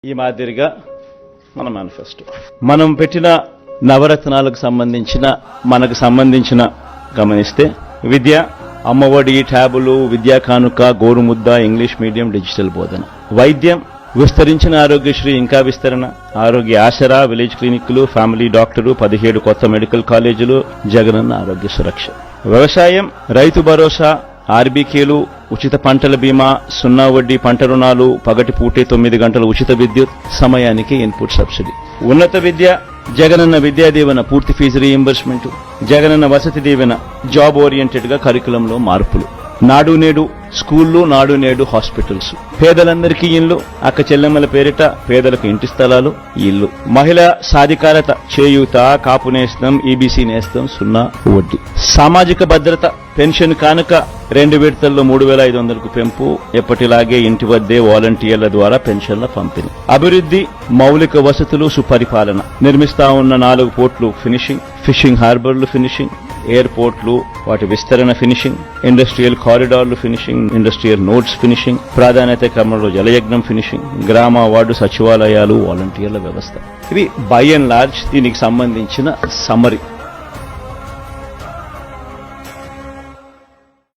ఈ మాదిరిగా మన మేనిఫెస్టో మనం పెట్టిన నవరత్నాలకు మనకు సంబంధించిన గమనిస్తే విద్య, అమ్మఒడి, ట్యాబులు, విద్యా కానుక, గోరుముద్ద, ఇంగ్లీష్ మీడియం, డిజిటల్ బోధన. వైద్యం, విస్తరించిన ఆరోగ్యశ్రీ ఇంకా విస్తరణ, ఆరోగ్య ఆసరా, విలేజ్ క్లినిక్లు, ఫ్యామిలీ డాక్టరు, 17 కొత్త మెడికల్ కాలేజీలు, జగనన్న ఆరోగ్య సురక్ష. వ్యవసాయం, రైతు భరోసా, ఆర్బీకేలు, ఉచిత పంటల బీమా, 0 వడ్డీ పంట రుణాలు, పగటిపూటే 9 గంటల ఉచిత విద్యుత్, సమయానికి ఇన్పుట్ సబ్సిడీ. ఉన్నత విద్య, జగనన్న విద్యా దీవెన, పూర్తి fee reimbursement, Jagananna Vasathi Deevena, job oriented గా కరికులంలో మార్పులు, నాడు నేడు స్కూళ్లు, నాడు నేడు హాస్పిటల్స్, పేదలందరికీ ఇళ్లు, అక్క చెల్లెమ్మల పేరిట పేదలకు ఇంటి స్థలాలు, ఇళ్లు, మహిళా సాధికారత, చేయూత, కాపు నేస్తం, ఈబీసీ నేస్తం, 0 వడ్డీ, సామాజిక భద్రత, పెన్షన్ కానుక 2 విడతల్లో 3,500కు పెంపు, ఎప్పటిలాగే ఇంటి వద్దే వాలంటీర్ల ద్వారా పెన్షన్ల పంపిణీ. అభివృద్ధి, మౌలిక వసతులు, సుపరిపాలన, నిర్మిస్తా ఉన్న 4 పోర్టులు ఫినిషింగ్, ఫిషింగ్ హార్బర్లు ఫినిషింగ్, ఎయిర్పోర్ట్లు వాటి విస్తరణ ఫినిషింగ్, ఇండస్ట్రియల్ కారిడార్లు ఫినిషింగ్, ఇండస్ట్రియల్ నోడ్స్ ఫినిషింగ్, ప్రాధాన్యత క్రమంలో జలయజ్ఞం ఫినిషింగ్, గ్రామ వార్డు సచివాలయాలు, వాలంటీర్ల వ్యవస్థ. ఇవి బై అండ్ లార్జ్ దీనికి సంబంధించిన సమ్మరీ.